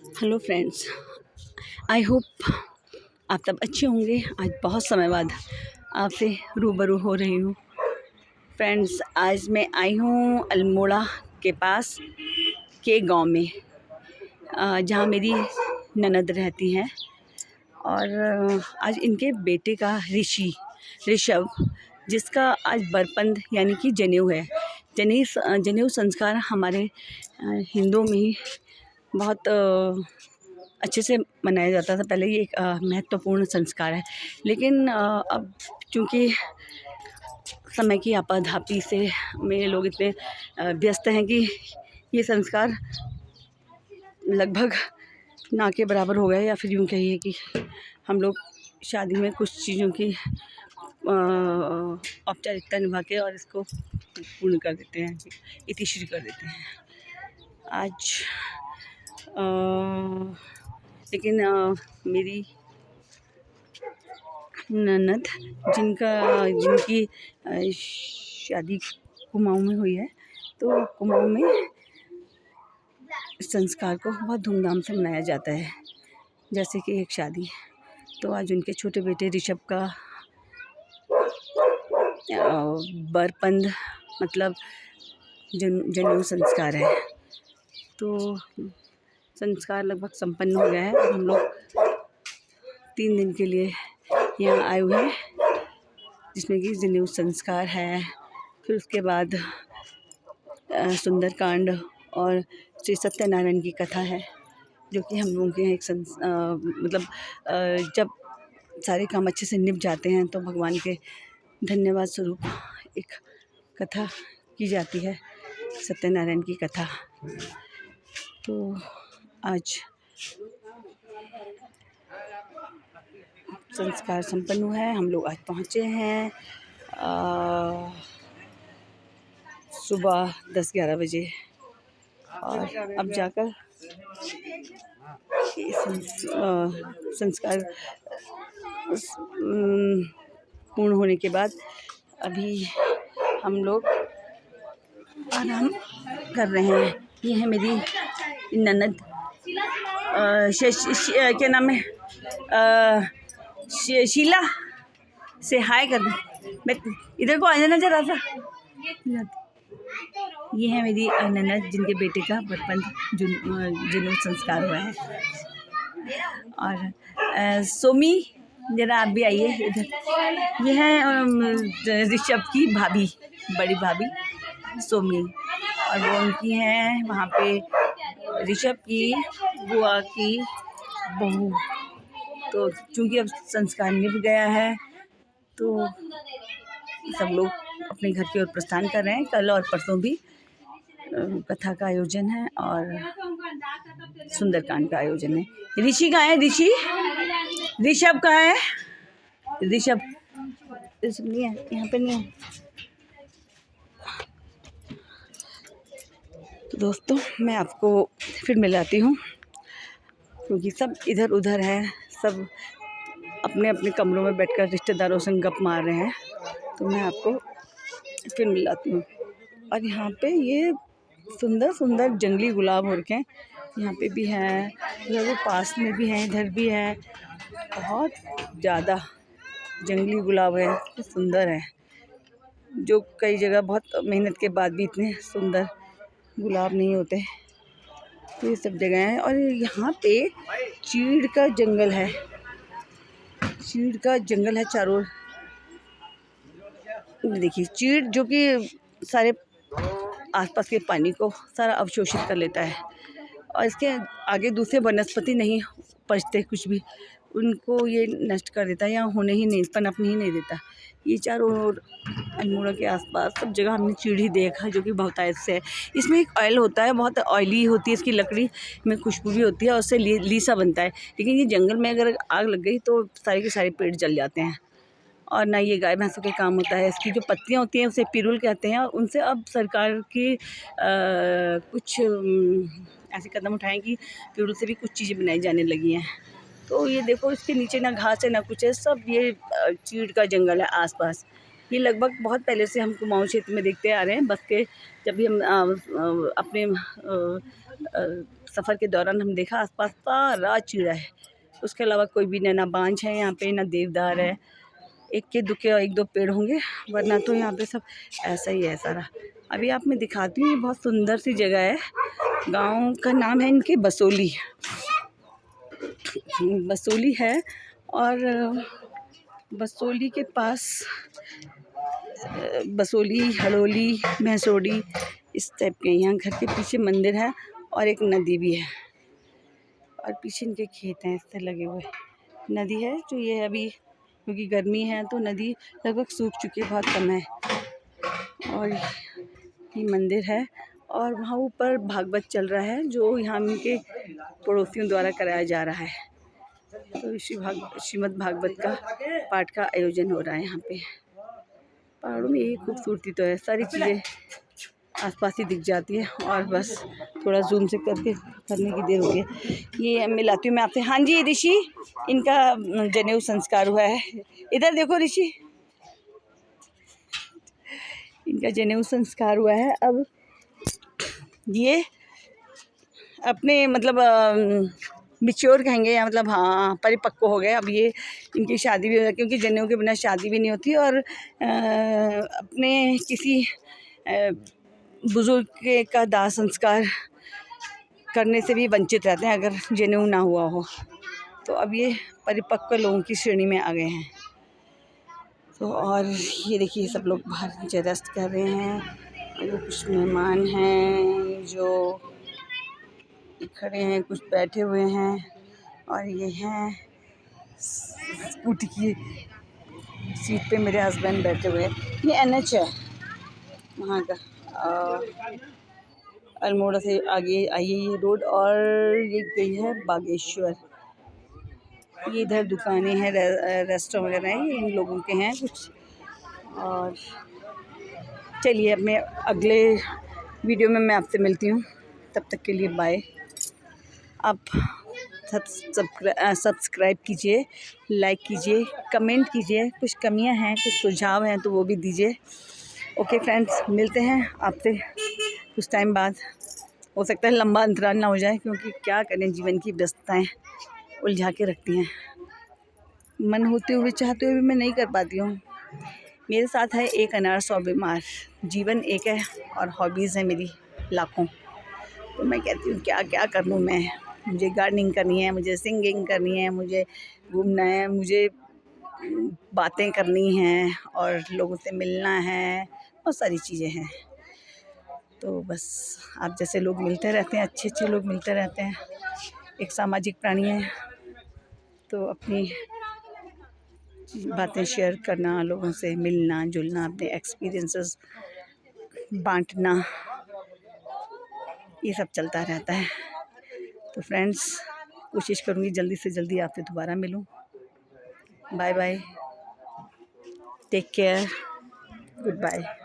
Hello friends, I hope आप सब अच्छे होंगे। आज बहुत समय बाद आपसे रूबरू हो रही हूँ। फ्रेंड्स, आज मैं आई हूँ अल्मोड़ा के पास के गांव में, जहाँ मेरी ननद रहती हैं। और आज इनके बेटे का ऋषभ, जिसका आज बरपंद यानी कि जनेऊ है। जनेऊ संस्कार हमारे हिंदुओं में ही बहुत अच्छे से मनाया जाता था। पहले ये एक महत्वपूर्ण संस्कार है, लेकिन अब चूँकि समय की आपाधापी से मेरे लोग इतने व्यस्त हैं कि ये संस्कार लगभग ना के बराबर हो गया, या फिर यूँ कहिए कि हम लोग शादी में कुछ चीज़ों की औपचारिकता निभा के और इसको पूर्ण कर देते हैं, इतिश्री कर देते हैं आज। लेकिन मेरी ननद जिनकी शादी कुमाऊँ में हुई है, तो कुमाऊँ में इस संस्कार को बहुत धूमधाम से मनाया जाता है, जैसे कि एक शादी। तो आज उनके छोटे बेटे ऋषभ का बरपंद मतलब जनेऊ संस्कार है। तो संस्कार लगभग संपन्न हो गया है। हम लोग 3 दिन के लिए यहाँ आए हुए हैं, जिसमें कि जनेऊ संस्कार है। फिर उसके बाद सुंदरकांड और श्री सत्यनारायण की कथा है, जो कि हम लोगों के यहाँ मतलब जब सारे काम अच्छे से निप जाते हैं तो भगवान के धन्यवाद स्वरूप एक कथा की जाती है, सत्यनारायण की कथा। तो आज संस्कार संपन्न हुआ है। हम लोग आज पहुँचे हैं सुबह 10-11 बजे, और अब जाकर संस्कार पूर्ण होने के बाद अभी हम लोग आराम कर रहे हैं। ये है मेरी ननद, क्या नाम है, शीला। से हाय कर दे, मैं इधर को आ जाना जरा सा। ये है मेरी ननद, जिनके बेटे का बचपन जनेऊ संस्कार हुआ है। और सोमी, जरा आप भी आइए इधर। ये है ऋषभ की भाभी, बड़ी भाभी सोमी, और वो उनकी है वहाँ पे ऋषभ की बुआ की बहू। तो चूँकि अब संस्कार निभ गया है, तो सब लोग अपने घर की ओर प्रस्थान कर रहे हैं। कल और परसों भी कथा का आयोजन है और सुंदरकांड का आयोजन है। ऋषि कहाँ है? ऋषभ कहाँ है? ऋषभ नहीं है, यहाँ पे नहीं है। तो दोस्तों, मैं आपको फिर मिलाती हूँ, क्योंकि सब इधर उधर है, सब अपने अपने कमरों में बैठकर रिश्तेदारों से गप मार रहे हैं। तो मैं आपको फिर मिलाती हूँ। और यहाँ पे ये सुंदर सुंदर जंगली गुलाब हो रखे हैं। यहाँ पे भी हैं, उधर वो पास में भी हैं, इधर भी है। बहुत ज़्यादा जंगली गुलाब है, सुंदर है, जो कई जगह बहुत मेहनत के बाद भी इतने सुंदर गुलाब नहीं होते। तो ये सब जगह है। और यहाँ पे चीड़ का जंगल है, चीड़ का जंगल है चारों ओर। देखिए, चीड़ जो कि सारे आसपास के पानी को सारा अवशोषित कर लेता है, और इसके आगे दूसरे वनस्पति नहीं पचते, कुछ भी उनको ये नष्ट कर देता है, या होने ही नहीं, पनपने ही नहीं देता। ये चारों ओर अल्मोड़ा के आसपास सब जगह हमने चीड़ ही देखा, जो कि बहुतायत से है। इसमें एक ऑयल होता है, बहुत ऑयली होती है इसकी लकड़ी में, खुशबू भी होती है और उससे लीसा बनता है। लेकिन ये जंगल में अगर आग लग गई तो सारे के सारे पेड़ जल जाते हैं, और ना ये गाय भैंसों के काम होता है। इसकी जो पत्तियाँ होती हैं उसे पिरुल कहते हैं, और उनसे अब सरकार की कुछ ऐसे कदम उठाएं कि पिरुल से भी कुछ चीज़ें बनाई जाने लगी हैं। तो ये देखो, इसके नीचे ना घास है ना कुछ है, सब ये चीड़ का जंगल है आसपास। ये लगभग बहुत पहले से हम कुमाऊँ क्षेत्र में देखते आ रहे हैं। बस के जब भी हम अपने सफ़र के दौरान हम देखा आसपास सारा चिड़ा है, उसके अलावा कोई भी ना बांझ है यहाँ पे, ना देवदार है। एक के दुके और 1-2 पेड़ होंगे, वरना तो यहाँ पे सब ऐसा ही है सारा। अभी आप मैं दिखाती हूँ, ये बहुत सुंदर सी जगह है। गांव का नाम है इनके बसोली, बसोली है। और बसोली के पास बसोली, हड़ोली, भैंसोड़ी इस टाइप के यहाँ घर के पीछे मंदिर है और एक नदी भी है, और पीछे इनके खेत हैं इससे लगे हुए। नदी है जो ये अभी क्योंकि गर्मी है तो नदी लगभग सूख चुकी है, बहुत कम है। और ये मंदिर है और वहाँ ऊपर भागवत चल रहा है जो यहाँ के पड़ोसियों द्वारा कराया जा रहा है। तो श्रीमद् भागवत का पाठ का आयोजन हो रहा है यहाँ पे। पहाड़ों में यही खूबसूरती तो है, सारी चीज़ें आसपास ही दिख जाती है। और बस थोड़ा जूम से करने की देर हो गई। ये मिलाती हूँ मैं आपसे। हाँ जी ऋषि, इनका जनेऊ संस्कार हुआ है, इधर देखो ऋषि, इनका जनेऊ संस्कार हुआ है। अब ये अपने मतलब मिच्योर कहेंगे या मतलब हाँ परिपक्व हो गए। अब ये इनकी शादी भी हो जाए, क्योंकि जनेऊ के बिना शादी भी नहीं होती और अपने किसी बुजुर्ग का दाह संस्कार करने से भी वंचित रहते हैं अगर जनेऊ ना हुआ हो। तो अब ये परिपक्व लोगों की श्रेणी में आ गए हैं। तो और ये देखिए सब लोग बाहर नीचे रेस्ट कर रहे हैं, और कुछ मेहमान हैं जो खड़े हैं, कुछ बैठे हुए हैं, और ये हैं स्कूटी की सीट पे मेरे हस्बैंड बैठे हुए हैं। ये NH है वहाँ का, अल्मोड़ा से आगे आई है ये रोड, और ये गई है बागेश्वर। ये इधर दुकानें हैं, रेस्टोरेंट वगैरह हैं, ये इन लोगों के हैं कुछ। और चलिए अब मैं अगले वीडियो में मैं आपसे मिलती हूँ, तब तक के लिए बाय। आप सब्सक्राइब कीजिए, लाइक कीजिए, कमेंट कीजिए, कुछ कमियां हैं, कुछ सुझाव हैं तो वो भी दीजिए। ओके फ्रेंड्स, मिलते हैं आपसे कुछ टाइम बाद। हो सकता है लंबा अंतराल ना हो जाए, क्योंकि क्या करें, जीवन की व्यस्तताएं उलझा के रखती हैं। मन होते हुए चाहते हुए भी मैं नहीं कर पाती हूँ। मेरे साथ है एक अनार 100 बीमार। जीवन एक है और हॉबीज़ है मेरी लाखों। तो मैं कहती हूँ क्या क्या कर लूँ मैं। मुझे गार्डनिंग करनी है, मुझे सिंगिंग करनी है, मुझे घूमना है, मुझे बातें करनी हैं और लोगों से मिलना है, बहुत सारी चीज़ें हैं। तो बस आप जैसे लोग मिलते रहते हैं, अच्छे अच्छे लोग मिलते रहते हैं। एक सामाजिक प्राणी है, तो अपनी बातें शेयर करना, लोगों से मिलना जुलना, अपने एक्सपीरियंसेस बांटना, ये सब चलता रहता है। तो फ्रेंड्स, कोशिश करूँगी जल्दी से जल्दी आपसे दोबारा मिलूँ। Bye bye, take care, good bye.